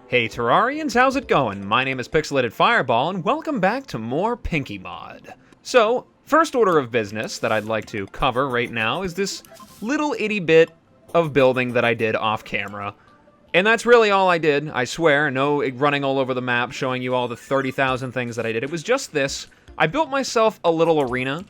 Hey Terrarians, how's it going? My name is Pixelated Fireball, and welcome back to more Pinkymod. So, first order of business that I'd like to cover right now is this little itty bit of building that I did off camera. And that's really all I did, I swear, no running all over the map showing you all the 30,000 things that I did. It was just this. I built myself a little arena,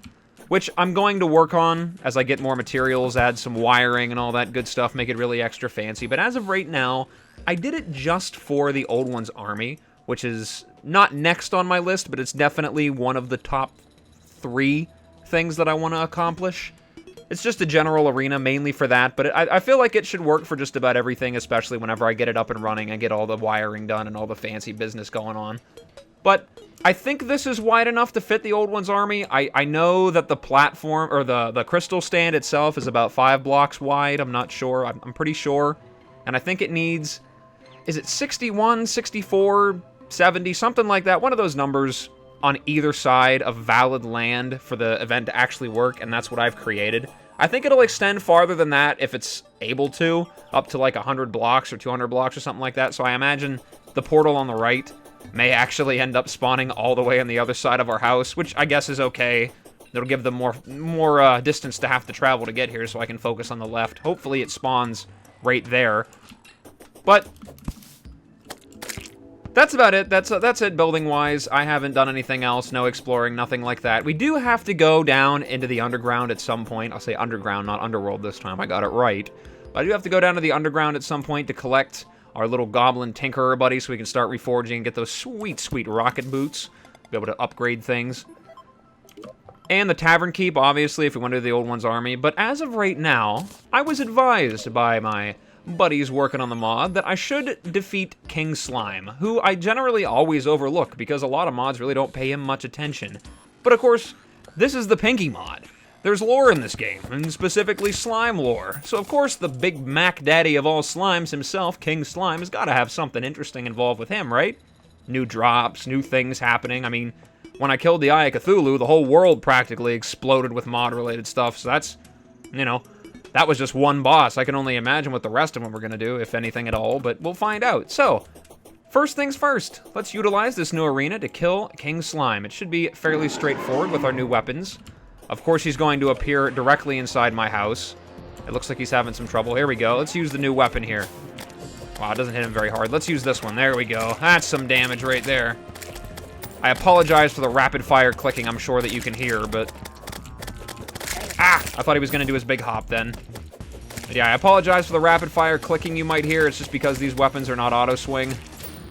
which I'm going to work on as I get more materials, add some wiring and all that good stuff, make it really extra fancy. But as of right now, I did it just for the Old One's army, which is not next on my list, but it's definitely one of the top 3 things that I want to accomplish. It's just a general arena, mainly for that, but I feel like it should work for just about everything, especially whenever I get it up and running and get all the wiring done and all the fancy business going on. But I think this is wide enough to fit the Old One's army. I know that the platform, or the crystal stand itself is about 5 blocks wide. I'm not sure. I'm pretty sure. And I think it needs, is it 61, 64, 70, something like that? One of those numbers on either side of valid land for the event to actually work, and that's what I've created. I think it'll extend farther than that if it's able to, up to like 100 blocks or 200 blocks or something like that. So I imagine the portal on the right may actually end up spawning all the way on the other side of our house, which I guess is okay. It'll give them more distance to have to travel to get here, so I can focus on the left. Hopefully it spawns right there. But that's about it. That's it building-wise. I haven't done anything else, no exploring, nothing like that. We do have to go down into the underground at some point. I'll say underground, not underworld this time. I got it right. But I do have to go down to the underground at some point to collect our little goblin tinkerer buddy so we can start reforging and get those sweet, sweet rocket boots. Be able to upgrade things. And the tavern keep, obviously, if we went to the Old One's army. But as of right now, I was advised by my buddies working on the mod that I should defeat King Slime, who I generally always overlook because a lot of mods really don't pay him much attention. But of course, this is the Pinkymod. There's lore in this game, and specifically slime lore. So of course the big Mac Daddy of all slimes himself, King Slime, has got to have something interesting involved with him, right? New drops, new things happening. I mean, when I killed the Eye of Cthulhu, the whole world practically exploded with mod-related stuff, so that's, you know, that was just one boss. I can only imagine what the rest of them were going to do, if anything at all, but we'll find out. So, first things first, let's utilize this new arena to kill King Slime. It should be fairly straightforward with our new weapons. Of course, he's going to appear directly inside my house. It looks like he's having some trouble. Here we go. Let's use the new weapon here. Wow, it doesn't hit him very hard. Let's use this one. There we go. That's some damage right there. I apologize for the rapid-fire clicking I'm sure that you can hear, but ah! I thought he was going to do his big hop then. But yeah, I apologize for the rapid-fire clicking you might hear. It's just because these weapons are not auto-swing.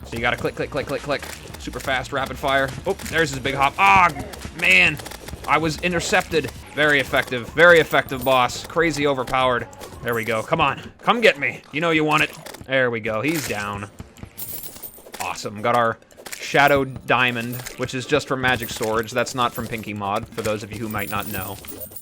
So you gotta click, click, click, click, click. Super fast rapid-fire. Oh, there's his big hop. Ah, man! I was intercepted. Very effective, boss. Crazy overpowered. There we go. Come on. Come get me. You know you want it. There we go. He's down. Awesome. Got our Shadow Diamond, which is just from Magic Storage. That's not from Pinkymod, for those of you who might not know.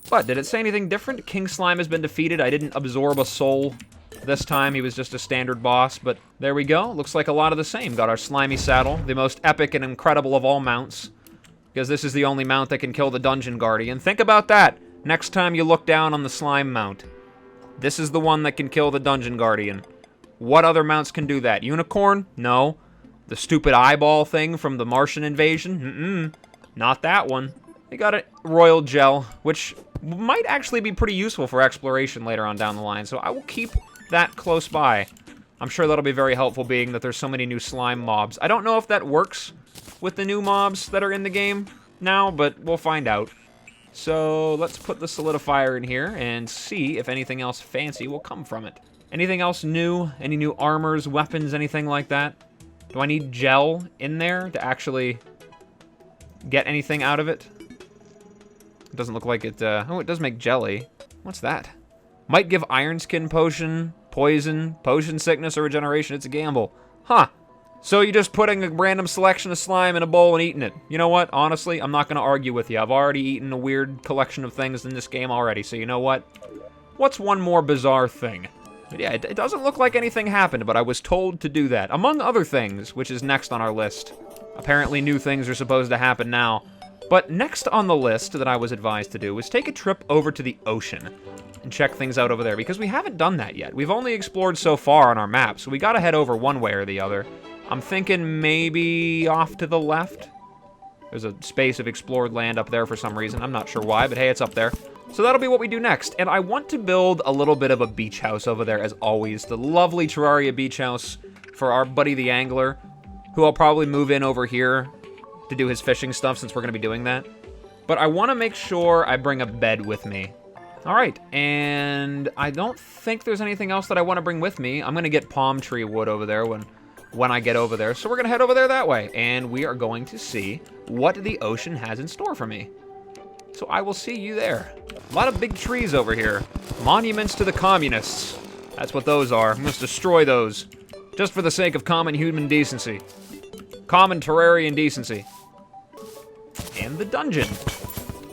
But, did it say anything different? King Slime has been defeated. I didn't absorb a soul this time. He was just a standard boss, but there we go. Looks like a lot of the same. Got our slimy saddle, the most epic and incredible of all mounts, because this is the only mount that can kill the Dungeon Guardian. Think about that next time you look down on the slime mount. This is the one that can kill the Dungeon Guardian. What other mounts can do that? Unicorn? No. The stupid eyeball thing from the Martian invasion? Not that one. They got a royal gel, which might actually be pretty useful for exploration later on down the line, so I will keep that close by. I'm sure that'll be very helpful, being that there's so many new slime mobs. I don't know if that works with the new mobs that are in the game now, but we'll find out. So let's put the solidifier in here and see if anything else fancy will come from it. Anything else new? Any new armors, weapons, anything like that? Do I need gel in there to actually get anything out of it? It doesn't look like it, oh, it does make jelly. What's that? Might give iron skin potion, poison, potion sickness, or regeneration. It's a gamble. Huh. So you're just putting a random selection of slime in a bowl and eating it. You know what? Honestly, I'm not going to argue with you. I've already eaten a weird collection of things in this game already, so you know what? What's one more bizarre thing? But yeah, it doesn't look like anything happened, but I was told to do that. Among other things, which is next on our list. Apparently new things are supposed to happen now. But next on the list that I was advised to do was take a trip over to the ocean. and check things out over there, because we haven't done that yet. We've only explored so far on our map, so we gotta head over one way or the other. I'm thinking maybe off to the left. There's a space of explored land up there for some reason. I'm not sure why, but hey, it's up there. So that'll be what we do next. And I want to build a little bit of a beach house over there, as always. The lovely Terraria beach house for our buddy the angler, who I'll probably move in over here to do his fishing stuff, since we're going to be doing that. But I want to make sure I bring a bed with me. All right, and I don't think there's anything else that I want to bring with me. I'm going to get palm tree wood over there when I get over there. So we're going to head over there that way, and we are going to see what the ocean has in store for me. So I will see you there. A lot of big trees over here. Monuments to the communists. That's what those are. We must destroy those, just for the sake of common human decency. Common Terrarian decency. And the dungeon.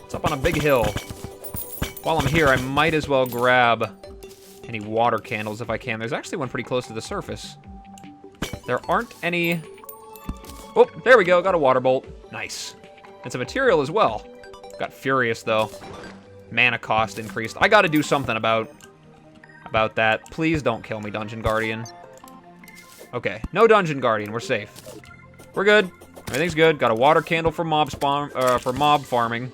It's up on a big hill. While I'm here, I might as well grab any water candles if I can. There's actually one pretty close to the surface. There aren't any... Oh, there we go. Got a water bolt. Nice. It's a material as well. Got furious, though. Mana cost increased. I gotta do something about that. Please don't kill me, Dungeon Guardian. Okay. No Dungeon Guardian. We're safe. We're good. Everything's good. Got a water candle for mob farming.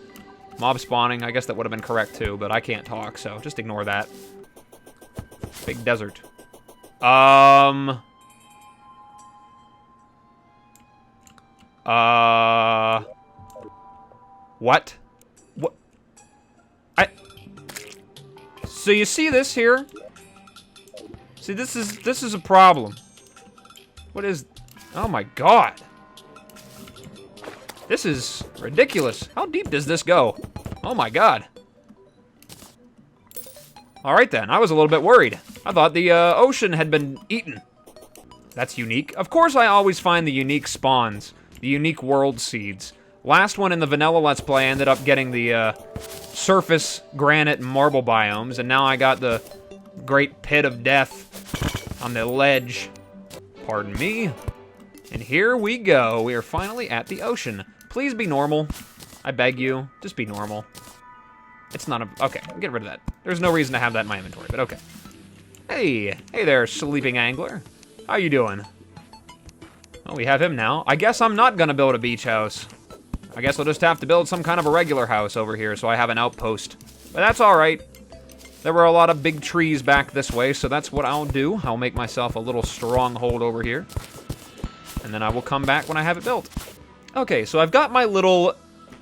Mob spawning. I guess that would have been correct, too, but I can't talk, so just ignore that. Big desert. What? What? So you see this here? See, this is a problem. What is... Oh my god. This is ridiculous. How deep does this go? Oh my god. Alright then, I was a little bit worried. I thought the ocean had been eaten. That's unique. Of course I always find the unique spawns. The unique world seeds. Last one in the vanilla Let's Play, I ended up getting the surface granite and marble biomes, and now I got the great pit of death on the ledge. Pardon me. And here we go. We are finally at the ocean. Please be normal. I beg you. Just be normal. It's not a... Okay, get rid of that. There's no reason to have that in my inventory, but okay. Hey. Hey there, sleeping angler. How you doing? Oh, we have him now. I guess I'm not gonna build a beach house. I guess I'll just have to build some kind of a regular house over here so I have an outpost. But that's alright. There were a lot of big trees back this way, so that's what I'll do. I'll make myself a little stronghold over here. And then I will come back when I have it built. Okay, so I've got my little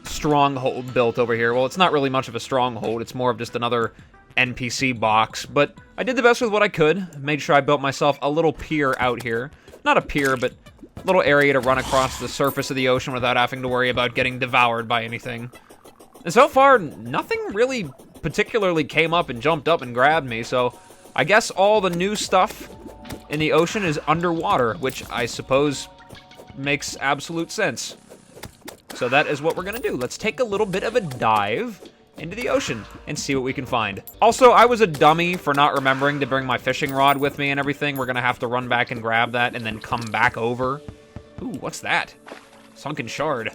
stronghold built over here. Well, it's not really much of a stronghold. It's more of just another NPC box. But I did the best with what I could. Made sure I built myself a little pier out here. Not a pier, but a little area to run across the surface of the ocean without having to worry about getting devoured by anything. And so far, nothing really particularly came up and jumped up and grabbed me, so I guess all the new stuff in the ocean is underwater, which I suppose makes absolute sense. So that is what we're gonna do. Let's take a little bit of a dive into the ocean and see what we can find. Also, I was a dummy for not remembering to bring my fishing rod with me and everything. We're gonna have to run back and grab that and then come back over. Ooh, what's that? Sunken shard.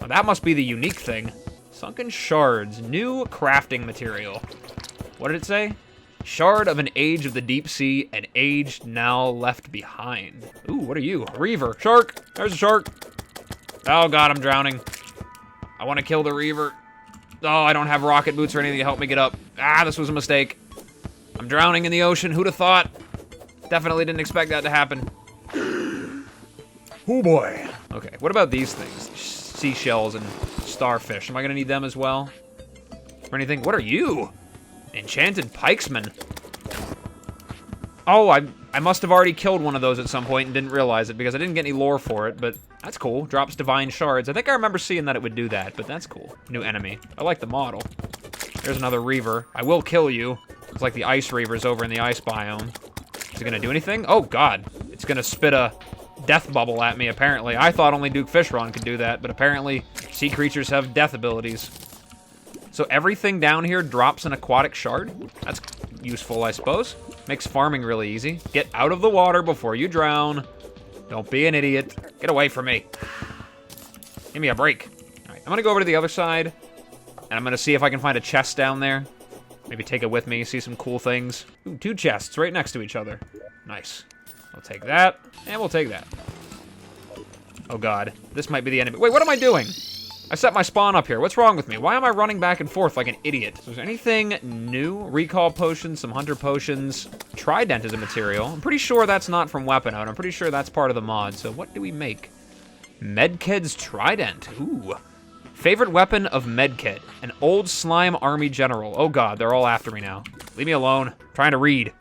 Oh, that must be the unique thing. Sunken shards, new crafting material. What did it say? Shard of an age of the deep sea, an age now left behind. Ooh, what are you? A reaver. Shark! There's a shark. Oh god, I'm drowning. I want to kill the reaver. Oh, I don't have rocket boots or anything to help me get up. Ah, this was a mistake. I'm drowning in the ocean. Who'd have thought? Definitely didn't expect that to happen. Oh boy. Okay, what about these things? Seashells and starfish. Am I gonna need them as well? Or anything? What are you? Enchanted pikesman. Oh, I must have already killed one of those at some point and didn't realize it because I didn't get any lore for it, but that's cool. Drops divine shards. I think I remember seeing that it would do that, but that's cool. New enemy. I like the model. There's another reaver. I will kill you. It's like the ice reavers over in the ice biome. Is it gonna do anything? Oh god. It's gonna spit a death bubble at me, apparently. I thought only Duke Fishron could do that, but apparently sea creatures have death abilities. So everything down here drops an aquatic shard? That's useful, I suppose. Makes farming really easy. Get out of the water before you drown. Don't be an idiot. Get away from me. Give me a break. All right, I'm gonna go over to the other side, and I'm gonna see if I can find a chest down there. Maybe take it with me, see some cool things. Ooh, 2 chests right next to each other. Nice. I'll take that, and we'll take that. Oh god, this might be the enemy. Wait, what am I doing? I set my spawn up here. What's wrong with me? Why am I running back and forth like an idiot? So is there anything new? Recall potions, some hunter potions. Trident is a material. I'm pretty sure that's not from Weapon Out. I'm pretty sure that's part of the mod. So what do we make? Medkid's Trident. Ooh. Favorite weapon of Medkid. An old slime army general. Oh god, they're all after me now. Leave me alone. I'm trying to read.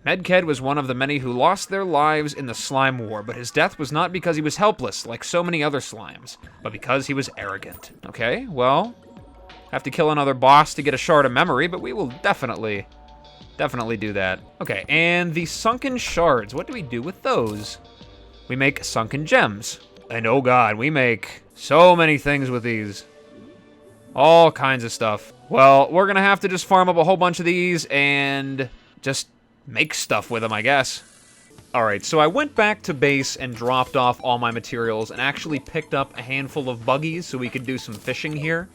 Medkid was one of the many who lost their lives in the slime war, but his death was not because he was helpless, like so many other slimes, but because he was arrogant. Okay, well, have to kill another boss to get a shard of memory, but we will definitely do that. Okay, and the sunken shards, what do we do with those? We make sunken gems. And oh god, we make so many things with these. All kinds of stuff. Well, we're gonna have to just farm up a whole bunch of these and just make stuff with them, I guess. Alright, so I went back to base and dropped off all my materials and actually picked up a handful of buggies so we could do some fishing here.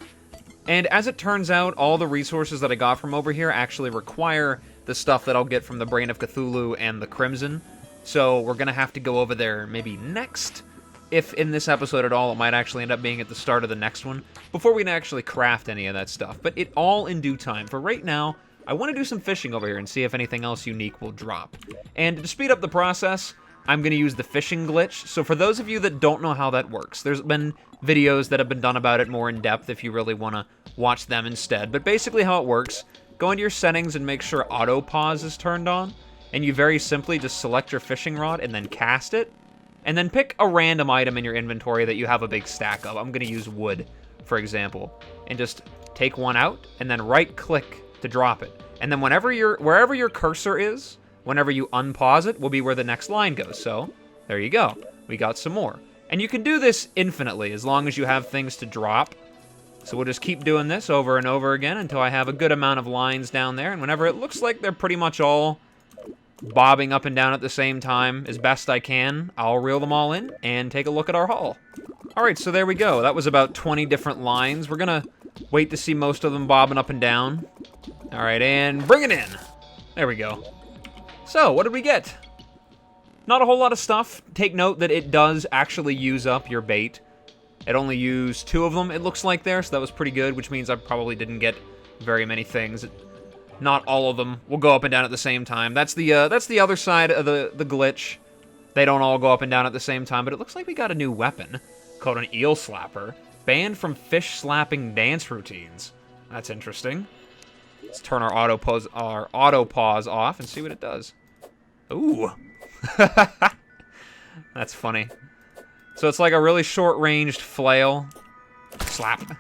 And as it turns out, all the resources that I got from over here actually require the stuff that I'll get from the Brain of Cthulhu and the Crimson. So we're gonna have to go over there maybe next. If in this episode at all, it might actually end up being at the start of the next one, before we can actually craft any of that stuff. But it all in due time. For right now, I want to do some fishing over here and see if anything else unique will drop. And to speed up the process, I'm going to use the fishing glitch. So for those of you that don't know how that works, there's been videos that have been done about it more in depth if you really want to watch them instead. But basically how it works, go into your settings and make sure auto pause is turned on. And you very simply just select your fishing rod and then cast it. And then pick a random item in your inventory that you have a big stack of. I'm going to use wood, for example. And just take one out and then right click to drop it. And then wherever your cursor is, whenever you unpause it, will be where the next line goes. So, there you go. We got some more. And you can do this infinitely, as long as you have things to drop. So we'll just keep doing this over and over again until I have a good amount of lines down there. And whenever it looks like they're pretty much all bobbing up and down at the same time as best I can, I'll reel them all in and take a look at our haul. Alright, so there we go. That was about 20 different lines. We're gonna wait to see most of them bobbing up and down. Alright, and bring it in. There we go. So, what did we get? Not a whole lot of stuff. Take note that it does actually use up your bait. It only used 2 of them, it looks like there, so that was pretty good, which means I probably didn't get very many things. Not all of them will go up and down at the same time. That's the other side of the glitch. They don't all go up and down at the same time, but it looks like we got a new weapon called an eel slapper. Banned from fish slapping dance routines. That's interesting. Let's turn our auto pause off and see what it does. Ooh. That's funny. So it's like a really short-ranged flail. Slap.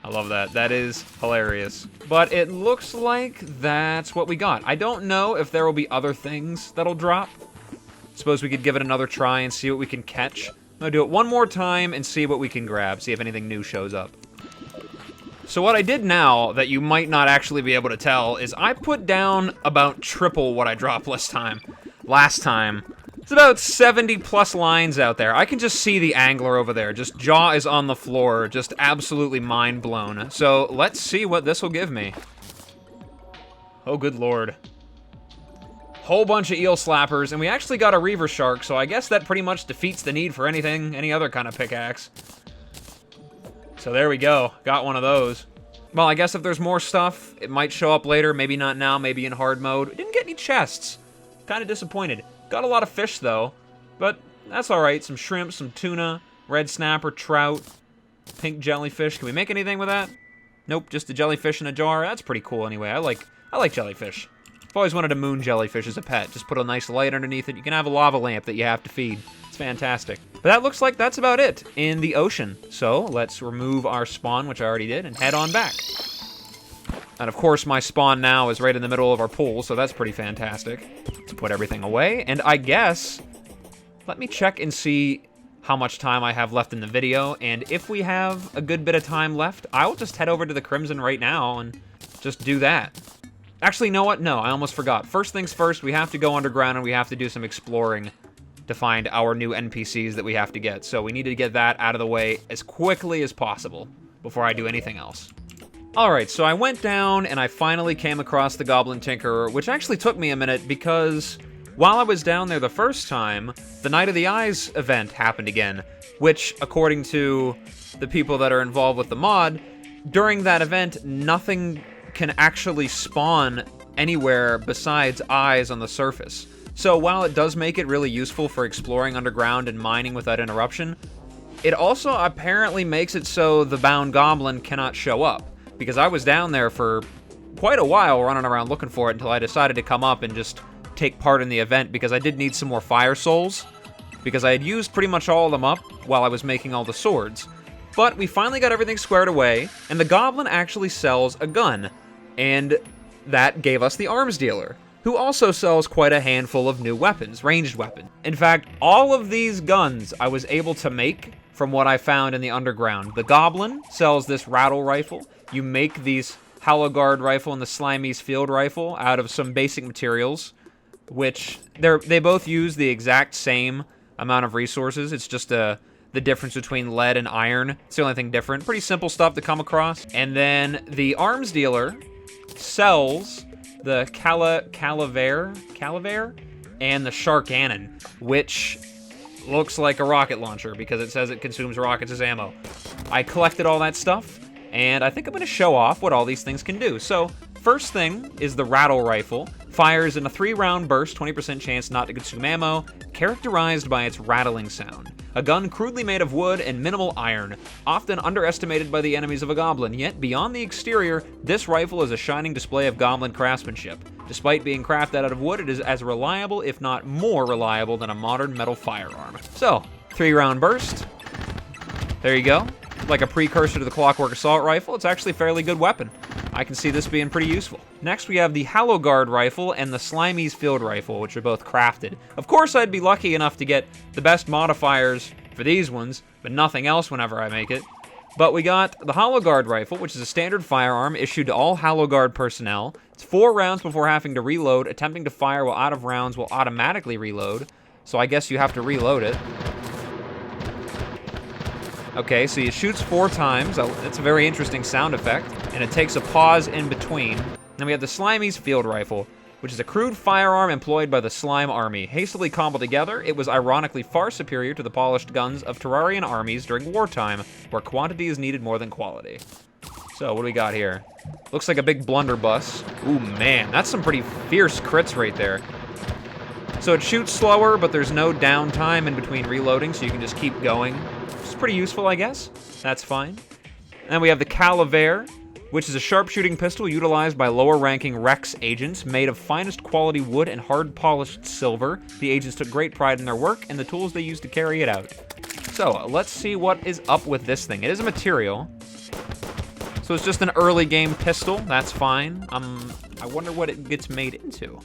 I love that. That is hilarious. But it looks like that's what we got. I don't know if there will be other things that'll drop. Suppose we could give it another try and see what we can catch. I'm gonna do it one more time and see what we can grab, see if anything new shows up. So what I did now, that you might not actually be able to tell, is I put down about triple what I dropped last time. It's about 70 plus lines out there. I can just see the angler over there. Just jaw is on the floor, just absolutely mind blown. So let's see what this will give me. Oh, good lord. Whole bunch of eel slappers, and we actually got a reaver shark, so I guess that pretty much defeats the need for any other kind of pickaxe. So there we go. Got one of those. Well, I guess if there's more stuff, it might show up later. Maybe not now, maybe in hard mode. Didn't get any chests. Kind of disappointed. Got a lot of fish, though. But that's alright. Some shrimp, some tuna, red snapper, trout, pink jellyfish. Can we make anything with that? Nope, just a jellyfish in a jar. That's pretty cool anyway. I like jellyfish. I've always wanted a moon jellyfish as a pet. Just put a nice light underneath it. You can have a lava lamp that you have to feed. It's fantastic. But that looks like that's about it in the ocean. So let's remove our spawn, which I already did, and head on back. And of course, my spawn now is right in the middle of our pool, so that's pretty fantastic. Let's put everything away, and I guess, let me check and see how much time I have left in the video, and if we have a good bit of time left, I'll just head over to the Crimson right now and just do that. Actually, you know what? No, I almost forgot. First things first, we have to go underground and we have to do some exploring to find our new NPCs that we have to get. So we need to get that out of the way as quickly as possible before I do anything else. Alright, so I went down and I finally came across the Goblin Tinkerer, which actually took me a minute because while I was down there the first time, the Night of the Eyes event happened again, which, according to the people that are involved with the mod, during that event, nothing can actually spawn anywhere besides eyes on the surface. So while it does make it really useful for exploring underground and mining without interruption, it also apparently makes it so the bound goblin cannot show up. Because I was down there for quite a while running around looking for it until I decided to come up and just take part in the event because I did need some more fire souls. Because I had used pretty much all of them up while I was making all the swords. But we finally got everything squared away, and the goblin actually sells a gun. And that gave us the arms dealer, who also sells quite a handful of new weapons, ranged weapons. In fact, all of these guns I was able to make from what I found in the underground. The goblin sells this rattle rifle. You make these Hollow Guard rifle and the Slimy's field rifle out of some basic materials, which they both use the exact same amount of resources. It's just the difference between lead and iron. It's the only thing different. Pretty simple stuff to come across. And then the arms dealer sells the Calaver and the Shark Cannon, which looks like a rocket launcher because it says it consumes rockets as ammo. I collected all that stuff, and I think I'm going to show off what all these things can do. So, first thing is the rattle rifle. Fires in a 3-round burst, 20% chance not to consume ammo, characterized by its rattling sound. A gun crudely made of wood and minimal iron, often underestimated by the enemies of a goblin, yet beyond the exterior, this rifle is a shining display of goblin craftsmanship. Despite being crafted out of wood, it is as reliable, if not more reliable, than a modern metal firearm. So, 3-round burst. There you go. Like a precursor to the Clockwork Assault Rifle, it's actually a fairly good weapon. I can see this being pretty useful. Next, we have the Hollow Guard Rifle and the Slimy's Field Rifle, which are both crafted. Of course, I'd be lucky enough to get the best modifiers for these ones, but nothing else whenever I make it. But we got the Hollow Guard Rifle, which is a standard firearm issued to all Hollow Guard personnel. It's 4 rounds before having to reload. Attempting to fire while out of rounds will automatically reload, so I guess you have to reload it. Okay, so it shoots 4 times. That's a very interesting sound effect, and it takes a pause in between. Then we have the Slimy's Field Rifle, which is a crude firearm employed by the Slime Army. Hastily cobbled together, it was ironically far superior to the polished guns of Terrarian armies during wartime, where quantity is needed more than quality. So, what do we got here? Looks like a big blunderbuss. Ooh, man, that's some pretty fierce crits right there. So it shoots slower, but there's no downtime in between reloading, so you can just keep going. It's pretty useful, I guess. That's fine. Then we have the Calaver, which is a sharpshooting pistol utilized by lower-ranking Rex agents, made of finest quality wood and hard-polished silver. The agents took great pride in their work and the tools they used to carry it out. So, let's see what is up with this thing. It is a material. So it's just an early-game pistol. That's fine. I wonder what it gets made into.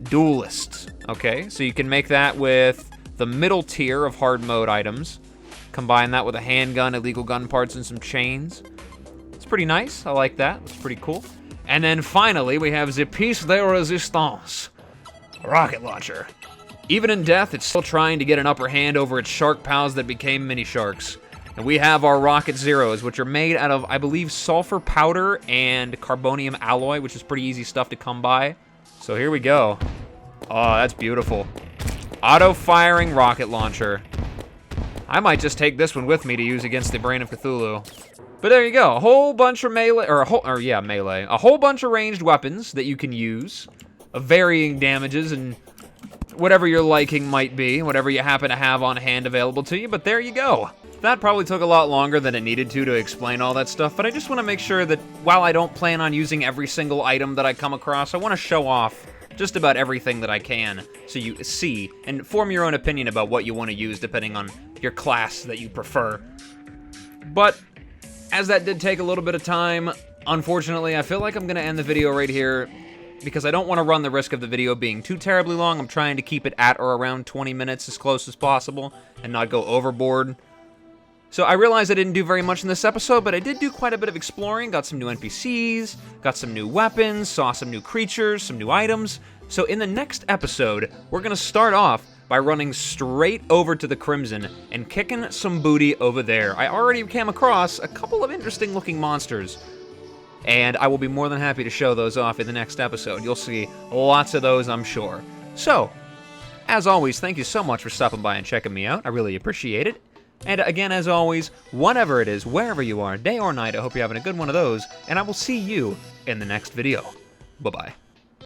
Duelist. Okay, so you can make that with the middle tier of hard mode items. Combine that with a handgun, illegal gun parts, and some chains. It's pretty nice. I like that. It's pretty cool. And then finally, we have the piece de resistance. A rocket launcher. Even in death, it's still trying to get an upper hand over its shark pals that became mini sharks. And we have our Rocket Zeros, which are made out of, I believe, sulfur powder and carbonium alloy, which is pretty easy stuff to come by. So here we go. Oh, that's beautiful. Auto-firing rocket launcher. I might just take this one with me to use against the Brain of Cthulhu. But there you go, a whole bunch of melee, melee. A whole bunch of ranged weapons that you can use, of varying damages and whatever your liking might be, whatever you happen to have on hand available to you, but there you go. That probably took a lot longer than it needed to explain all that stuff, but I just want to make sure that while I don't plan on using every single item that I come across, I want to show off just about everything that I can, so you see and form your own opinion about what you want to use depending on your class that you prefer. But as that did take a little bit of time, unfortunately, I feel like I'm going to end the video right here because I don't want to run the risk of the video being too terribly long. I'm trying to keep it at or around 20 minutes as close as possible and not go overboard. So I realized I didn't do very much in this episode, but I did do quite a bit of exploring, got some new NPCs, got some new weapons, saw some new creatures, some new items. So in the next episode, we're going to start off by running straight over to the Crimson and kicking some booty over there. I already came across a couple of interesting looking monsters. and I will be more than happy to show those off in the next episode. You'll see lots of those, I'm sure. So, as always, thank you so much for stopping by and checking me out. I really appreciate it. And again, as always, whatever it is, wherever you are, day or night, I hope you're having a good one of those, and I will see you in the next video. Bye-bye.